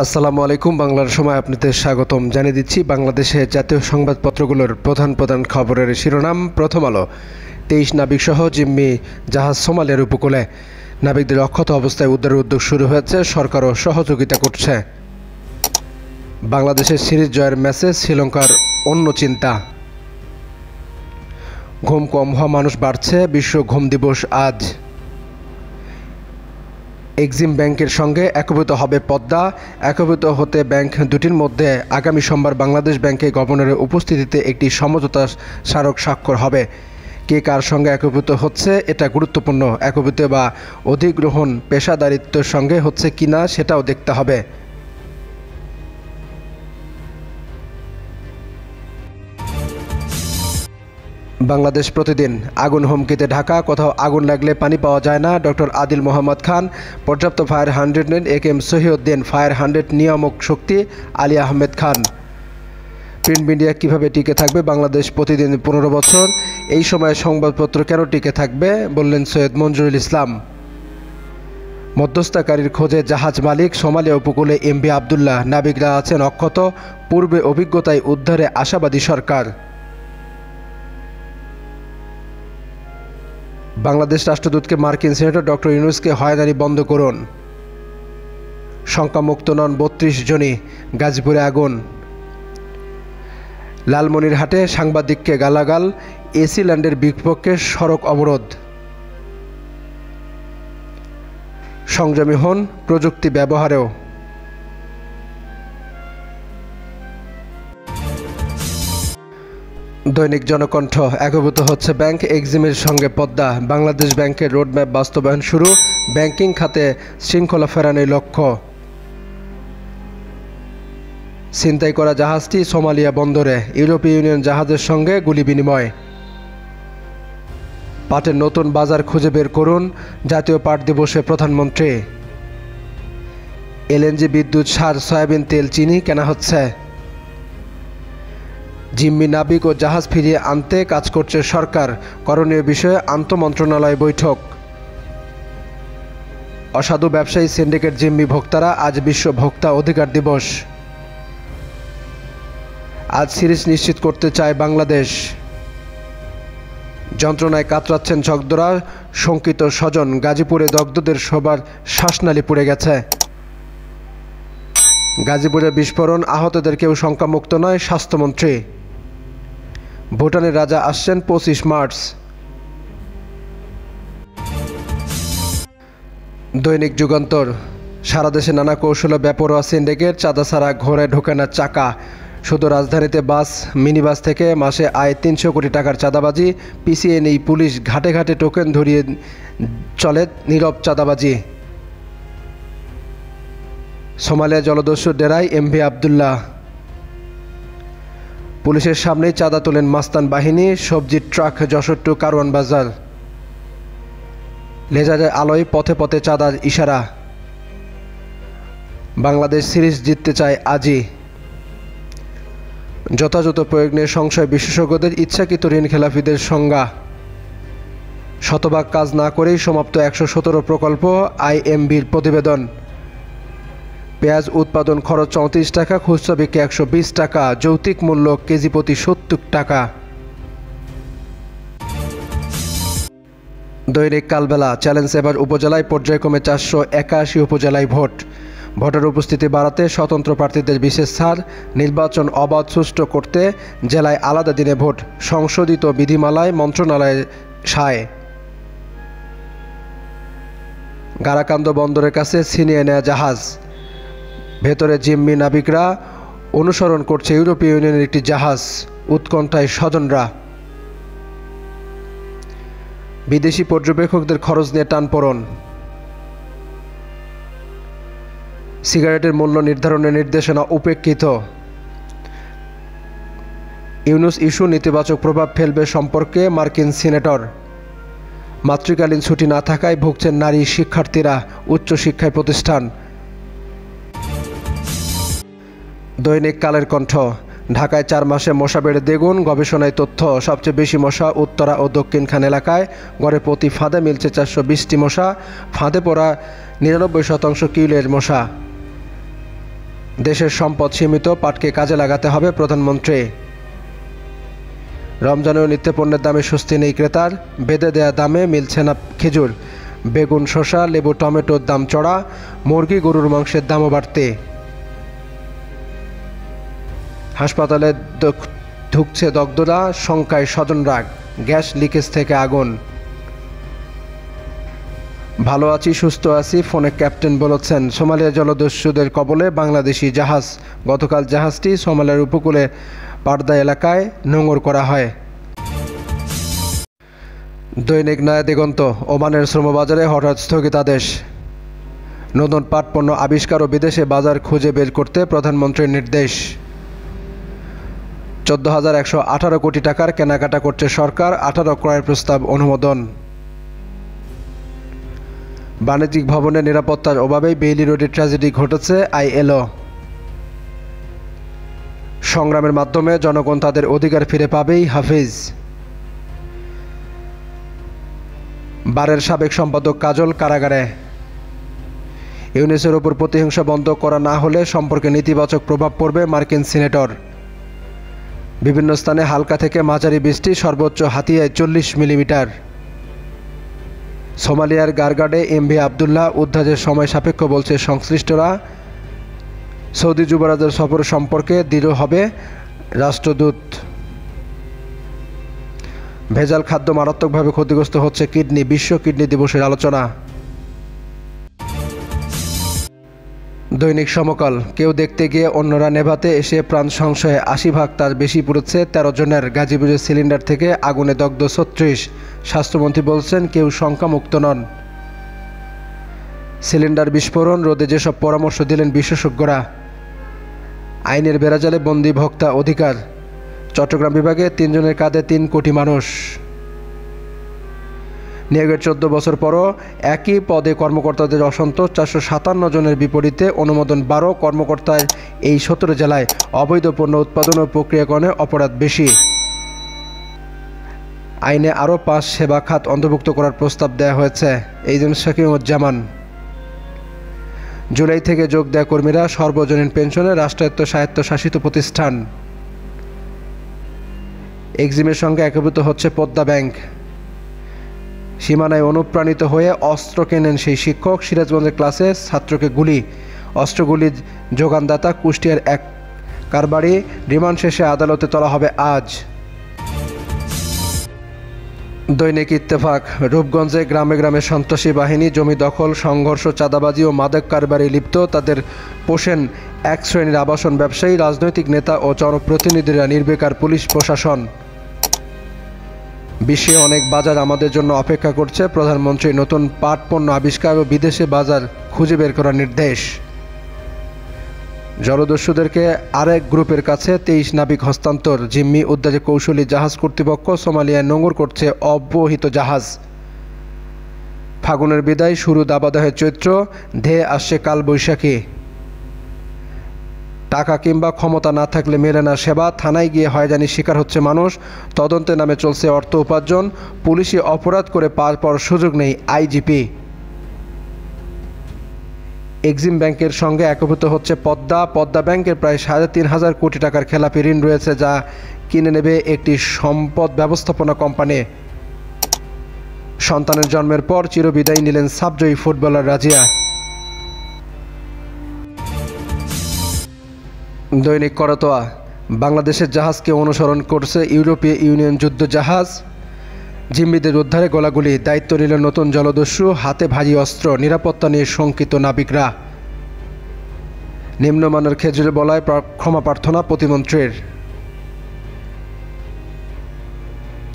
আসসালামু আলাইকুম। বাংলার সময় আপনাদের স্বাগতম। জানিয়ে দিচ্ছি বাংলাদেশের জাতীয় সংবাদপত্রগুলোর প্রধান খবরের শিরোনাম। প্রথম আলো। 23 নাবিকসহ জিম্মি জাহাজ সোমালিয়ার উপকূলে, নাবিকদের অক্ষত অবস্থায় উদ্ধারের উদ্যোগ শুরু হয়েছে, সরকারও সহযোগিতা করছে। বাংলাদেশের সিরিজ জয়ের ম্যাচে শ্রীলঙ্কার অন্য চিন্তা। ঘুম কম হওয়া মানুষ বাড়ছে, বিশ্ব ঘুম দিবস আজ। এক্সিম ব্যাংকের সঙ্গে একীভূত হবে পদ্মা। একীভূত হতে ব্যাংক দুটির মধ্যে আগামী সোমবার বাংলাদেশ ব্যাংকে গভর্নরের উপস্থিতিতে একটি সমঝোতা স্মারক স্বাক্ষর হবে। কে কার সঙ্গে একীভূত হচ্ছে এটা গুরুত্বপূর্ণ। একীভূত বা অধিগ্রহণ পেশাদারিত্বের সঙ্গে হচ্ছে কিনা সেটাও দেখতে হবে। বাংলাদেশ প্রতিদিন। আগুন হুমকিতে ঢাকা, কোথাও আগুন লাগলে পানি পাওয়া যায় না। ডক্টর আদিল মোহাম্মদ খান। পর্যাপ্ত ফায়ার 100 নেন একেএম সহিউদ্দিন। ফায়ার 100 নিয়ামক শক্তি আলী আহমেদ খান। প্রিন্ট মিডিয়া কীভাবে টিকে থাকবে? বাংলাদেশ প্রতিদিন 15 বছর। এই সময়ে সংবাদপত্র কেন টিকে থাকবে বললেন সৈয়দ মঞ্জুরুল ইসলাম। মধ্যস্থতাকারীর খোঁজে জাহাজ মালিক। সোমালিয়া উপকূলে এমভি আবদুল্লাহ। নাবিকরা আছেন অক্ষত। পূর্বে অভিজ্ঞতায় উদ্ধারে আশাবাদী সরকার। বাংলাদেশ রাষ্ট্রদূতকে মার্কিন সিনেটর ডক্টর ইউনূসকে হয়রানি বন্ধ করুন। শঙ্কামুক্ত নন 32 জনই। গাজীপুরে আগুন। লালমনিরহাটে সাংবাদিককে গালাগাল। এসি ল্যান্ডের বিপক্ষে সড়ক অবরোধ। সংযমী হন প্রযুক্তি ব্যবহারেও। দৈনিক জনকণ্ঠ। একীভূত হচ্ছে ব্যাংক, এক্সিমের সঙ্গে পদ্মা। বাংলাদেশ ব্যাংকের রোডম্যাপ বাস্তবায়ন শুরু। ব্যাংকিং খাতে শৃঙ্খলা ফেরানোর লক্ষ্য। ছিনতাই করা জাহাজটি সোমালিয়া বন্দরে। ইউরোপীয় ইউনিয়ন জাহাজের সঙ্গে গুলি বিনিময়। পাটের নতুন বাজার খুঁজে বের করুন, জাতীয় পাট দিবসে প্রধানমন্ত্রী। এলএনজি, বিদ্যুৎ, সার, সয়াবিন তেল, চিনি কেনা হচ্ছে। জিম্মি নাবিক ও জাহাজ ফিরিয়ে আনতে কাজ করছে সরকার। করণীয় বিষয়ে আন্তঃমন্ত্রণালয় বৈঠক। অসাধু ব্যবসায়ী সিন্ডিকেট জিম্মি ভোক্তারা। আজ বিশ্ব ভোক্তা অধিকার দিবস। আজ সিরিজ নিশ্চিত করতে চায় বাংলাদেশ। যন্ত্রণায় কাতরাচ্ছেন ঝগড়া, শঙ্কিত স্বজন। গাজীপুরে দগ্ধদের সবার শ্বাসনালী পুড়ে গেছে। গাজীপুরে বিস্ফোরণ, আহতদের কেউ শঙ্কামুক্ত নয়, স্বাস্থ্যমন্ত্রী। ভুটানের রাজা আসছেন 25 মার্চ। দৈনিক যুগান্তর। সারা দেশে নানা কৌশলে বেপরোয়া সিন্ডিকেট। চাঁদা ছাড়া ঘরে ঢোকে না চাকা। শুধু রাজধানীতে বাস, মিনিবাস থেকে মাসে আয় 300 কোটি টাকার চাঁদাবাজি। পিছিয়ে নেই পুলিশ। ঘাটে ঘাটে টোকেন ধরিয়ে চলে নীরব চাঁদাবাজি। সোমালিয়া জলদস্যু ডেরায় এমভি আবদুল্লাহ। পুলিশের সামনেই চাঁদা তোলেন মাস্তান বাহিনী। সবজির ট্রাক যশোর টু কারওয়ান বাজার। লেজারের আলোয় পথে পথে চাঁদার ইশারা। বাংলাদেশ সিরিজ জিততে চায় আজই। যথাযথ প্রয়োগ নিয়ে সংশয় বিশেষজ্ঞদের। ইচ্ছাকৃত ঋণ খেলাপিদের সংজ্ঞা। শতভাগ কাজ না করেই সমাপ্ত 117 প্রকল্প। আইএমবির প্রতিবেদন। পেঁয়াজ উৎপাদন খরচ 34 টাকা, খুচরা বিক্রি 120 টাকা, যৌক্তিক মূল্য কেজি প্রতি 70 টাকা। দৈনিক কালবেলা। চ্যালেঞ্জ এবার উপজেলায়, পর্যায়ক্রমে 481 উপজেলায় ভোট। ভোটার উপস্থিতি বাড়াতে স্বতন্ত্র প্রার্থীদের বিশেষ ছাড়। নির্বাচন অবাধ সুষ্ঠু করতে জেলায় আলাদা দিনে ভোট। সংশোধিত বিধিমালায় মন্ত্রণালয়ের সায়। গারাকান্দ বন্দরের কাছে ছিনিয়ে নেওয়া জাহাজ। ভেতরে জিম্মি নাবিকরা। অনুসরণ করছে ইউরোপীয় ইউনিয়নের একটি জাহাজ। উৎকণ্ঠায় স্বজনরা। বিদেশি পর্যবেক্ষকদের খরচ নিয়ে টানপোড়েন। সিগারেটের মূল্য নির্ধারণের নির্দেশনা উপেক্ষিত। ইউনূস ইস্যু নেতিবাচক প্রভাব ফেলবে সম্পর্কে মার্কিন সিনেটর। মাতৃকালীন ছুটি না থাকায় ভুগছেন নারী শিক্ষার্থীরা। উচ্চশিক্ষায় প্রতিষ্ঠান। দৈনিক কালের কণ্ঠ। ঢাকায় 4 মাসে মশা বেড়ে দ্বিগুণ। গবেষণায় তথ্য। সবচেয়ে বেশি মশা উত্তরা ও দক্ষিণ খান এলাকায়। গড়ে প্রতি ফাঁদে মিলছে 420টি মশা। ফাঁদে পড়া 99% কিউলের মশা। দেশের সম্পদ সীমিত, পাটকে কাজে লাগাতে হবে প্রধানমন্ত্রী। রমজানেও নিত্যপণ্যের দামে স্বস্তি নেই ক্রেতার, বেঁধে দেয়া দামে মিলছে না খেজুর। বেগুন, শসা, লেবু, টমেটোর দাম চড়া, মুরগি, গরুর মাংসের দামও বাড়তে। হাসপাতালে ঢুকছে দগ্ধরা, শঙ্কায় স্বজনরা, গ্যাস লিকেজ থেকে আগুন। ভালো আছি, সুস্থ আছি, ফোনে ক্যাপ্টেন বলেছেন। সোমালিয়া জলদস্যুদের কবলে বাংলাদেশি জাহাজ। গতকাল জাহাজটি সোমালিয়ার উপকূলে পারদা এলাকায় নোঙর করা হয়। দৈনিক নয়া দিগন্ত, ওমানের শ্রমবাজারে হঠাৎ স্থগিতাদেশ। নতুন পাট পণ্য আবিষ্কার ও বিদেশে বাজার খুঁজে বের করতে প্রধানমন্ত্রীর নির্দেশ। 14,118 কোটি টাকার কেনাকাটা করছে সরকার, 18 ক্রয়ের প্রস্তাব অনুমোদন। বাণিজ্যিক ভবনের নিরাপত্তার অভাবেই বেইলি রোডে ট্র্যাজেডি ঘটেছে, আইএলও। সংগ্রামের মাধ্যমে জনগণ তাদের অধিকার ফিরে পাবেই, হাফিজ। বারের সাবেক সম্পাদক কাজল কারাগারে। ইউনিসের ওপর প্রতিহিংসা বন্ধ করা না হলে সম্পর্কে নেতিবাচক প্রভাব পড়বে, মার্কিন সিনেটর। বিভিন্ন স্থানে হালকা থেকে মাঝারি বৃষ্টি, সর্বোচ্চ হাতিয়ায় 40 মিলিমিটার। সোমালিয়ার গারগাডে এমভি আবদুল্লাহ উদ্ধারের সময় সাপেক্ষ বলছে সংশ্লিষ্টরা। সৌদি যুবরাজের সফর সম্পর্কে দৃঢ় হবে রাষ্ট্রদূত। ভেজাল খাদ্য মারাত্মকভাবে ক্ষতিগ্রস্ত হচ্ছে কিডনি, বিশ্ব কিডনি দিবসের আলোচনা। দৈনিক সমকাল, কেউ দেখতে গিয়ে অন্যরা নেভাতে এসে প্রাণ সংশয়ে 80 ভাগ তার বেশি পুড়েছে 13 জনের। গাজীপুরের সিলিন্ডার থেকে আগুনে দগ্ধ 36। স্বাস্থ্যমন্ত্রী বলছেন কেউ শঙ্কামুক্ত নন। সিলিন্ডার বিস্ফোরণ রোধে যেসব পরামর্শ দিলেন বিশেষজ্ঞরা। আইনের বেড়াজালে বন্দি ভোক্তা অধিকার। চট্টগ্রাম বিভাগে 3 জনের কাঁধে 3 কোটি মানুষ। নিয়োগের 14 বছর পরও একই পদে কর্মকর্তাদের অসন্তোষ। 457 জনের বিপরীতে অনুমোদন 12 কর্মকর্তার এই 17 জেলায়। অবৈধ পণ্য উৎপাদন ও প্রক্রিয়াকরণে অপরাধ বেশি। আইনে আরও 5 সেবা খাত অন্তর্ভুক্ত করার প্রস্তাব দেওয়া হয়েছে। এইজন শাকিমুজ্জামান। জুলাই থেকে যোগ দেয়া কর্মীরা সর্বজনীন পেনশনে, রাষ্ট্রায়ত্ত স্বায়ত্তশাসিত প্রতিষ্ঠান। এক্সিমের সঙ্গে একীভূত হচ্ছে পদ্মা ব্যাংক। সীমানায় অনুপ্রাণিত হয়ে অস্ত্র কেনেন সেই শিক্ষক। সিরাজগঞ্জের ক্লাসে ছাত্রকে গুলি, অস্ত্রগুলির যোগানদাতা কুষ্টিয়ার এক কারবারি। রিমান্ড শেষে আদালতে তোলা হবে আজ। দৈনিক ইত্তেফাক, রূপগঞ্জে গ্রামে গ্রামে সন্ত্রাসী বাহিনী, জমি দখল, সংঘর্ষ, চাঁদাবাজি ও মাদক কারবারে লিপ্ত। তাদের পোষেন এক শ্রেণীর আবাসন ব্যবসায়ী, রাজনৈতিক নেতা ও জনপ্রতিনিধিরা, নির্বিকার পুলিশ প্রশাসন। বিশ্বে অনেক বাজার আমাদের জন্য অপেক্ষা করছে, প্রধানমন্ত্রী। নতুন পাট পণ্য আবিষ্কার ও বিদেশে বাজার খুঁজে বের করার নির্দেশ। জলদস্যুদেরকে আরেক গ্রুপের কাছে 23 নাবিক হস্তান্তর। জিম্মি উদ্ধারে কৌশলী জাহাজ কর্তৃপক্ষ। সোমালিয়ায় নোঙর করছে অব্যবহৃত জাহাজ। ফাগুনের বিদায়, শুরু দাবদাহে চৈত্র, ধেয়ে আসছে কালবৈশাখী। টাকা কিংবা ক্ষমতা না থাকলে মেলে না সেবা। থানায় গিয়ে হয়রানির শিকার হচ্ছে মানুষ। তদন্তে নামে চলছে অর্থ উপার্জন। পুলিশি অপরাধ করে পার পাওয়ার সুযোগ নেই, আইজিপি। এক্সিম ব্যাংকের সঙ্গে একীভূত হচ্ছে পদ্মা ব্যাংকের প্রায় 3,500 কোটি টাকার খেলাপি ঋণ রয়েছে, যা কিনে নেবে একটি সম্পদ ব্যবস্থাপনা কোম্পানি। সন্তানের জন্মের পর চিরবিদায় নিলেন সাবজয়ী ফুটবলার রাজিয়া। দৈনিক করতোয়া, বাংলাদেশের জাহাজকে অনুসরণ করছে ইউরোপীয় ইউনিয়ন যুদ্ধ জাহাজ। জিম্মিদের উদ্ধারে গোলাগুলি, দায়িত্ব নিল নতুন জলদস্যু, হাতে ভারী অস্ত্র। নিরাপত্তা নিয়ে শঙ্কিত নাবিকরা। নিম্নমানের খেজুরে বলায় ক্ষমা প্রার্থনা প্রতিমন্ত্রীর।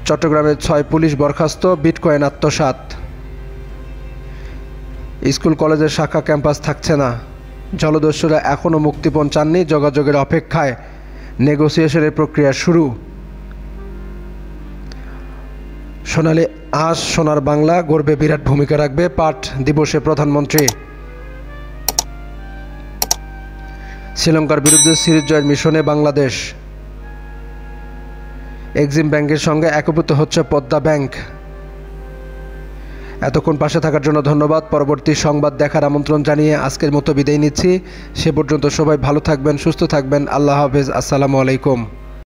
চট্টগ্রামের 6 পুলিশ বরখাস্ত, বিটকয়েন আত্মসাৎ। স্কুল কলেজের শাখা ক্যাম্পাস থাকছে না। জলদস্যুরা এখনও মুক্তিপণ চাননি, যোগাযোগের অপেক্ষায়। নেগোসিয়েশনের প্রক্রিয়া শুরু। সোনালী আঁশ সোনার বাংলা গর্বে বিরাট ভূমিকা রাখবে, পাট দিবসে প্রধানমন্ত্রী। শ্রীলঙ্কার বিরুদ্ধে সিরিজ জয়ের মিশনে বাংলাদেশ। এক্সিম ব্যাংকের সঙ্গে একীভূত হচ্ছে পদ্মা ব্যাংক। এতক্ষণ পাশে থাকার জন্য ধন্যবাদ। পরবর্তী সংবাদ দেখার আমন্ত্রণ জানিয়ে আজকের মতো বিদায় নিচ্ছি। সে পর্যন্ত সবাই ভালো থাকবেন, সুস্থ থাকবেন। আল্লাহ হাফেজ। আসসালামু আলাইকুম।